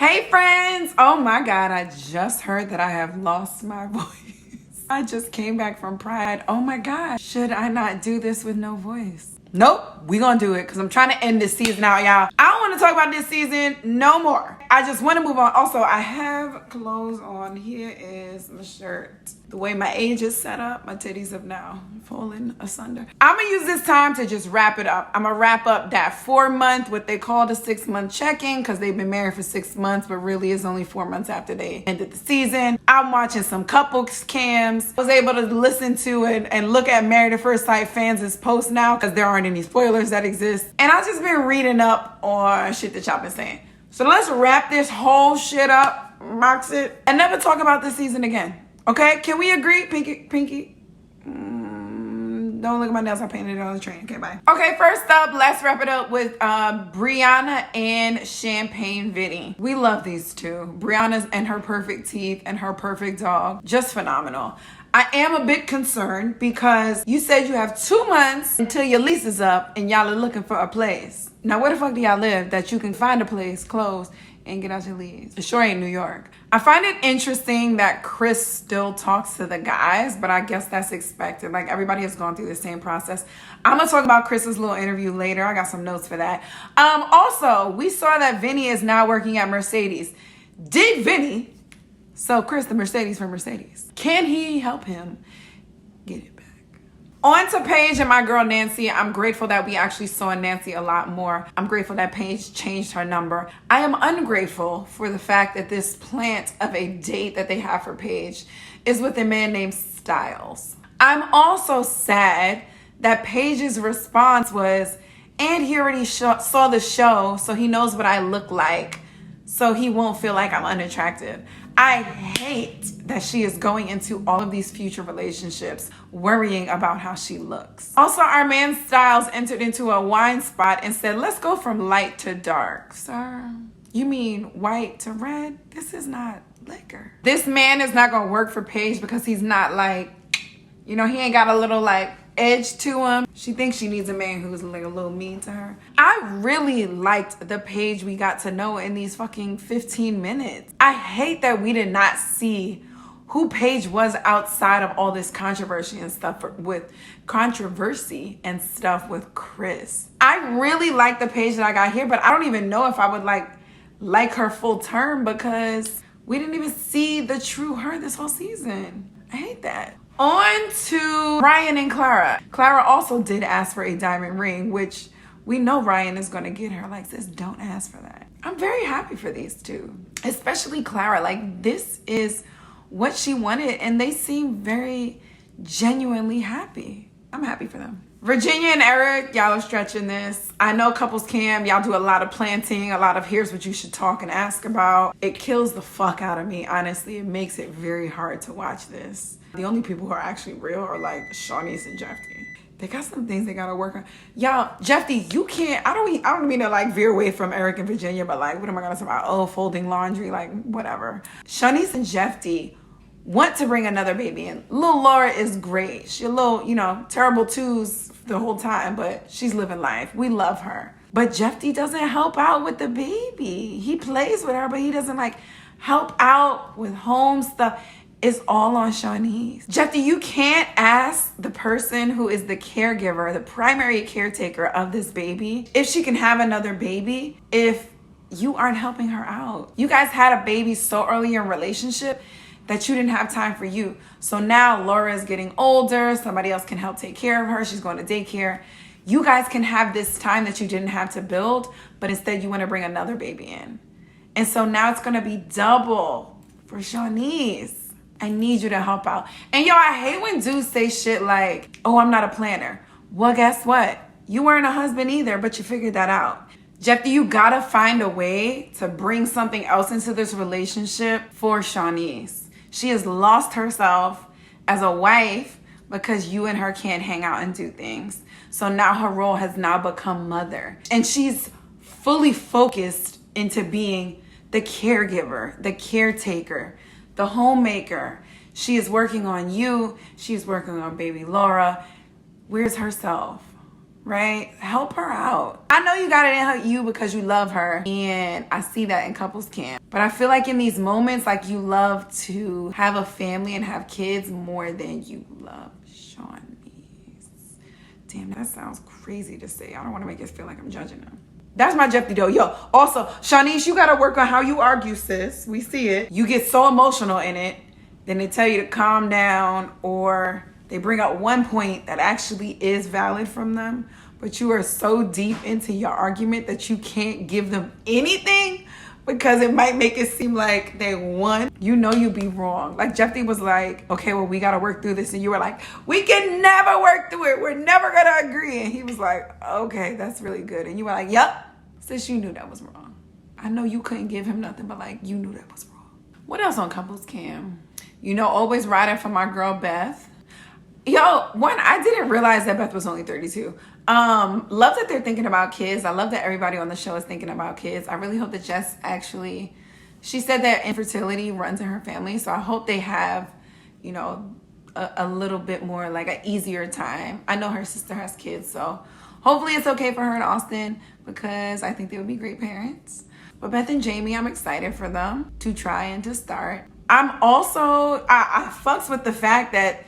Hey friends! Oh my God, I just heard that I have lost my voice. I just came back from Pride. Oh my God, should I not do this with no voice? Nope, we gonna do it because I'm trying to end this season out, y'all. I don't want to talk about this season no more. I just want to move on. Also, I have clothes on. Here is my shirt. The way my age is set up, my titties have now fallen asunder. I'm gonna use this time to just wrap it up. I'm gonna wrap up that 4-month, what they call the 6-month check-in, because they've been married for 6 months, but really it's only 4 months after they ended the season. I'm watching some couples cams. I was able to listen to it and look at Married at First Sight fans' posts now, because there aren't any spoilers that exist. And I've just been reading up on shit that y'all been saying. So let's wrap this whole shit up, box it, and never talk about this season again. Okay, can we agree, Pinky? Don't look at my nails, I painted it on the train. Okay, bye. Okay, first up, let's wrap it up with Brianna and Champagne Vinny. We love these two. Brianna's and her perfect teeth and her perfect dog. Just phenomenal. I am a bit concerned because you said you have 2 months until your lease is up and y'all are looking for a place. Now, where the fuck do y'all live that you can find a place close and get out your lease? It sure ain't New York. I find it interesting that Chris still talks to the guys, but I guess that's expected. Like, everybody has gone through the same process. I'm gonna talk about Chris's little interview later. I got some notes for that. Also, we saw that Vinny is now working at Mercedes. Did Vinny sell Chris the Mercedes for Mercedes? Can he help him get it back? On to Paige and my girl Nancy. I'm grateful that we actually saw Nancy a lot more. I'm grateful that Paige changed her number. I am ungrateful for the fact that this plant of a date that they have for Paige is with a man named Styles. I'm also sad that Paige's response was, and he already saw the show, so he knows what I look like, so he won't feel like I'm unattractive. I hate that she is going into all of these future relationships worrying about how she looks. Also, our man Styles entered into a wine spot and said, let's go from light to dark. Sir, you mean white to red? This is not liquor. This man is not gonna work for Paige because he's not like, he ain't got a little like edge to him. She thinks she needs a man who's like a little mean to her. I really liked the Paige we got to know in these fucking 15 minutes. I hate that we did not see who Paige was outside of all this controversy and stuff with Chris. I really like the Paige that I got here, but I don't even know if I would like her full term because we didn't even see the true her this whole season. I hate that. On to Ryan and Clara. Clara also did ask for a diamond ring, which we know Ryan is going to get her. Like, sis, don't ask for that. I'm very happy for these two, especially Clara. Like, this is what she wanted, and they seem very genuinely happy. I'm happy for them. Virginia and Eric, y'all are stretching this. I know couples cam, y'all do a lot of planting, a lot of here's what you should talk and ask about. It kills the fuck out of me, honestly. It makes it very hard to watch this. The only people who are actually real are like Shawnice and Jeffy. They got some things they gotta work on. Y'all, Jeffy, you can't, I don't mean to like veer away from Eric and Virginia, but like, what am I gonna talk about? Oh, folding laundry, like whatever. Shawnice and Jeffy want to bring another baby in. Little Laura is great. She a little, terrible twos the whole time, but she's living life. We love her. But Jeffy doesn't help out with the baby. He plays with her, but he doesn't like help out with home stuff. It's all on Shawnice. Jeffy, you can't ask the person who is the caregiver, the primary caretaker of this baby, if she can have another baby if you aren't helping her out. You guys had a baby so early in your relationship that you didn't have time for you. So now Laura is getting older. Somebody else can help take care of her. She's going to daycare. You guys can have this time that you didn't have to build, but instead you want to bring another baby in. And so now it's going to be double for Shawnice. I need you to help out. And yo, I hate when dudes say shit like, oh, I'm not a planner. Well, guess what? You weren't a husband either, but you figured that out. Jeffy, you gotta find a way to bring something else into this relationship for Shawnice. She has lost herself as a wife because you and her can't hang out and do things. So now her role has now become mother. And she's fully focused into being the caregiver, the caretaker, the homemaker. She is working on you. She's working on baby Laura. Where's herself? right? Help her out. I know you got it in you because you love her, and I see that in couples camp. But I feel like in these moments, like you love to have a family and have kids more than you love Shawnice. Damn, that sounds crazy to say. I don't want to make it feel like I'm judging them. That's my Jeffy though. Yo, also, Shawnice, you got to work on how you argue, sis. We see it. You get so emotional in it. Then they tell you to calm down, or they bring up one point that actually is valid from them, but you are so deep into your argument that you can't give them anything because it might make it seem like they won. You know you be wrong. Like Jeffy was like, okay, well, we got to work through this. And you were like, we can never work through it. We're never going to agree. And he was like, okay, that's really good. And you were like, yep. Sis, you knew that was wrong. I know you couldn't give him nothing, but like, you knew that was wrong. What else on Couples Cam? You know, always riding for my girl, Beth. Yo, one, I didn't realize that Beth was only 32. Love that they're thinking about kids. I love that everybody on the show is thinking about kids. I really hope that Jess actually, she said that infertility runs in her family. So I hope they have, you know, a little bit more like an easier time. I know her sister has kids, so hopefully it's okay for her in Austin because I think they would be great parents. But Beth and Jamie, I'm excited for them to try and to start. I'm also, I fucks with the fact that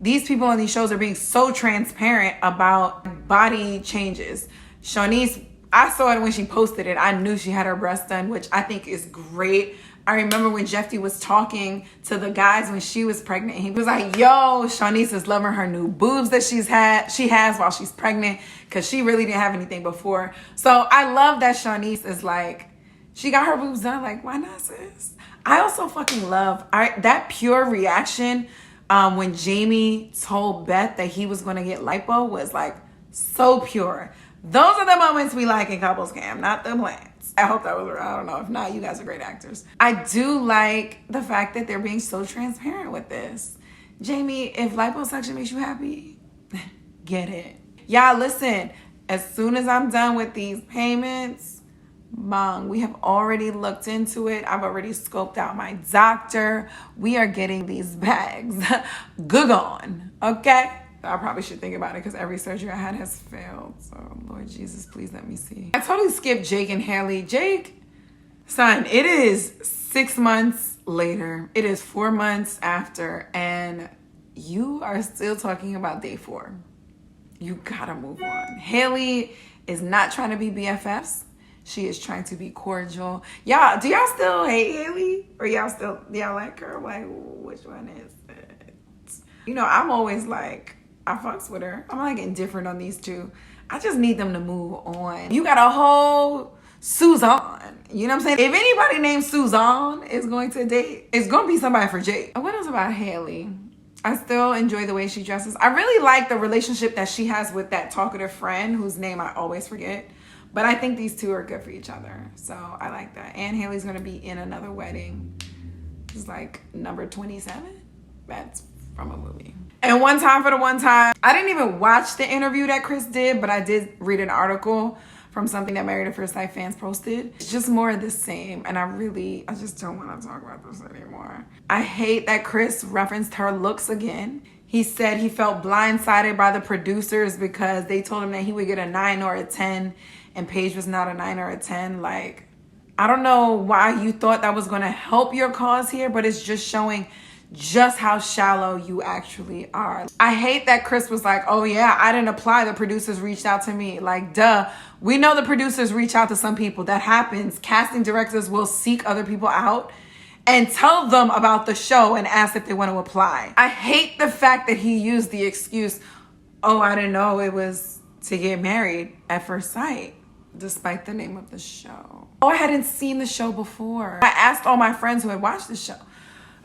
these people on these shows are being so transparent about body changes. Shawnice, I saw it when she posted it. I knew she had her breast done, which I think is great. I remember when Jeffy was talking to the guys when she was pregnant. He was like, yo, Shawnice is loving her new boobs that she has while she's pregnant because she really didn't have anything before. So I love that Shawnice is like, she got her boobs done. Like, why not, sis? I also fucking love that pure reaction when Jamie told Beth that he was going to get lipo was like so pure. Those are the moments we like in Couples Cam, not the plans. I hope that was, I don't know. If not, you guys are great actors. I do like the fact that they're being so transparent with this. Jamie, if liposuction makes you happy, get it. Y'all, listen, as soon as I'm done with these payments, Mom, we have already looked into it. I've already scoped out my doctor. We are getting these bags. Good on, okay? I probably should think about it because every surgery I had has failed. So, Lord Jesus, please let me see. I totally skipped Jake and Haley. Jake, son, it is 6 months later. It is 4 months after, and you are still talking about day 4. You gotta move on. Haley is not trying to be BFFs. She is trying to be cordial. Y'all, do y'all still hate Haley? Or y'all like her? Like, which one is it? You know, I'm always like, I fucks with her. I'm like indifferent on these two. I just need them to move on. You got a whole Suzanne. You know what I'm saying? If anybody named Suzanne is going to date, it's going to be somebody for Jake. What else about Haley? I still enjoy the way she dresses. I really like the relationship that she has with that talkative friend whose name I always forget. But I think these two are good for each other. So I like that. And Haley's going to be in another wedding. It's like number 27. That's from a movie. And one time for the one time, I didn't even watch the interview that Chris did, but I did read an article from something that Married at First Sight fans posted. It's just more of the same. And I just don't want to talk about this anymore. I hate that Chris referenced her looks again. He said he felt blindsided by the producers because they told him that he would get a 9 or a 10 and Paige was not a 9 or a 10. Like, I don't know why you thought that was going to help your cause here, but it's just showing just how shallow you actually are. I hate that Chris was like, oh yeah, I didn't apply. The producers reached out to me. Like, duh. We know the producers reach out to some people. That happens. Casting directors will seek other people out and tell them about the show and ask if they want to apply. I hate the fact that he used the excuse, oh, I didn't know it was to get married at first sight, despite the name of the show. Oh, I hadn't seen the show before. I asked all my friends who had watched the show.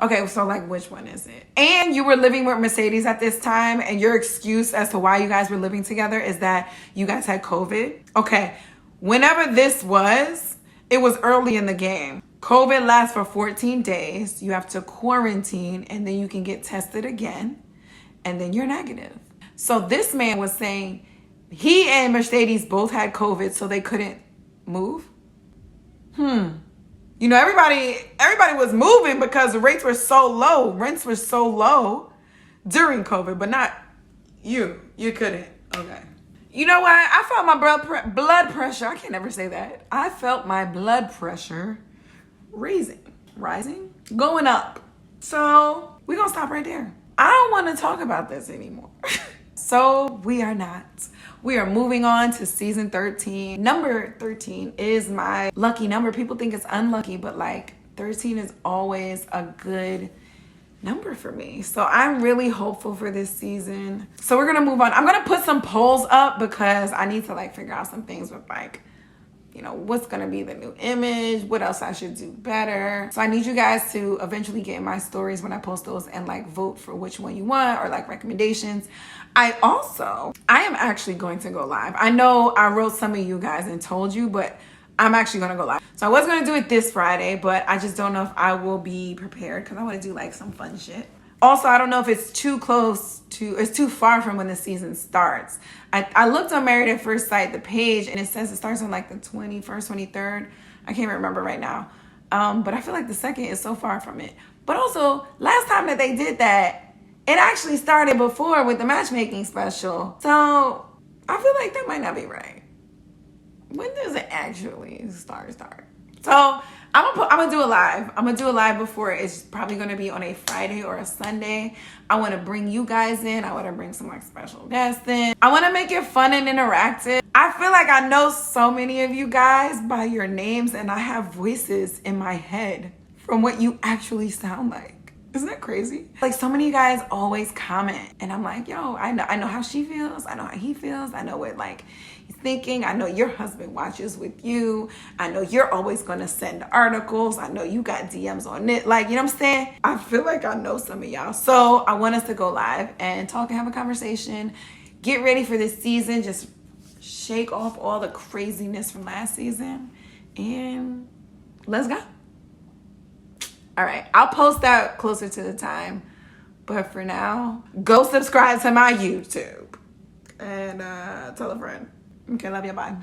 Okay, so like, which one is it? And you were living with Mercedes at this time, and your excuse as to why you guys were living together is that you guys had COVID. Okay, whenever this was, it was early in the game. COVID lasts for 14 days. You have to quarantine, and then you can get tested again, and then you're negative. So this man was saying he and Mercedes both had COVID, so they couldn't move. You know, everybody was moving because the rates were so low. Rents were so low during COVID, but not you. You couldn't. Okay. You know what? I felt my blood pressure. I can't never say that. I felt my blood pressure rising, going up. So we're going to stop right there. I don't want to talk about this anymore. So we are not. We are moving on to season 13. Number 13 is my lucky number. People think it's unlucky, but like 13 is always a good number for me. So I'm really hopeful for this season. So we're gonna move on. I'm gonna put some polls up because I need to like figure out some things with like, you know, what's gonna be the new image, what else I should do better. So I need you guys to eventually get in my stories when I post those and like vote for which one you want or like recommendations. I am actually going to go live. I know I wrote some of you guys and told you, but I'm actually gonna go live. So I was gonna do it this Friday, but I just don't know if I will be prepared because I want to do like some fun shit. Also, I don't know if it's too far from when the season starts. I looked on Married at First Sight, the page, and it says it starts on like the 21st, 23rd. I can't remember right now. But I feel like the second is so far from it. But also, last time that they did that, it actually started before with the matchmaking special. So I feel like that might not be right. When does it actually start? So I'm gonna do a live. I'm gonna do a live before. It's probably gonna be on a Friday or a Sunday. I want to bring you guys in. I want to bring some like special guests in. I want to make it fun and interactive. I feel like I know so many of you guys by your names, and I have voices in my head from what you actually sound like. Isn't that crazy? Like so many of you guys always comment, and I'm like, yo, I know how she feels. I know how he feels. I know what like he's thinking. I know your husband watches with you. I know you're always gonna send articles. I know you got DMs on it. Like, you know what I'm saying? I feel like I know some of y'all. So I want us to go live and talk and have a conversation. Get ready for this season. Just shake off all the craziness from last season, and let's go. All right, I'll post that closer to the time. But for now, go subscribe to my YouTube. And tell a friend. Okay, love you, bye.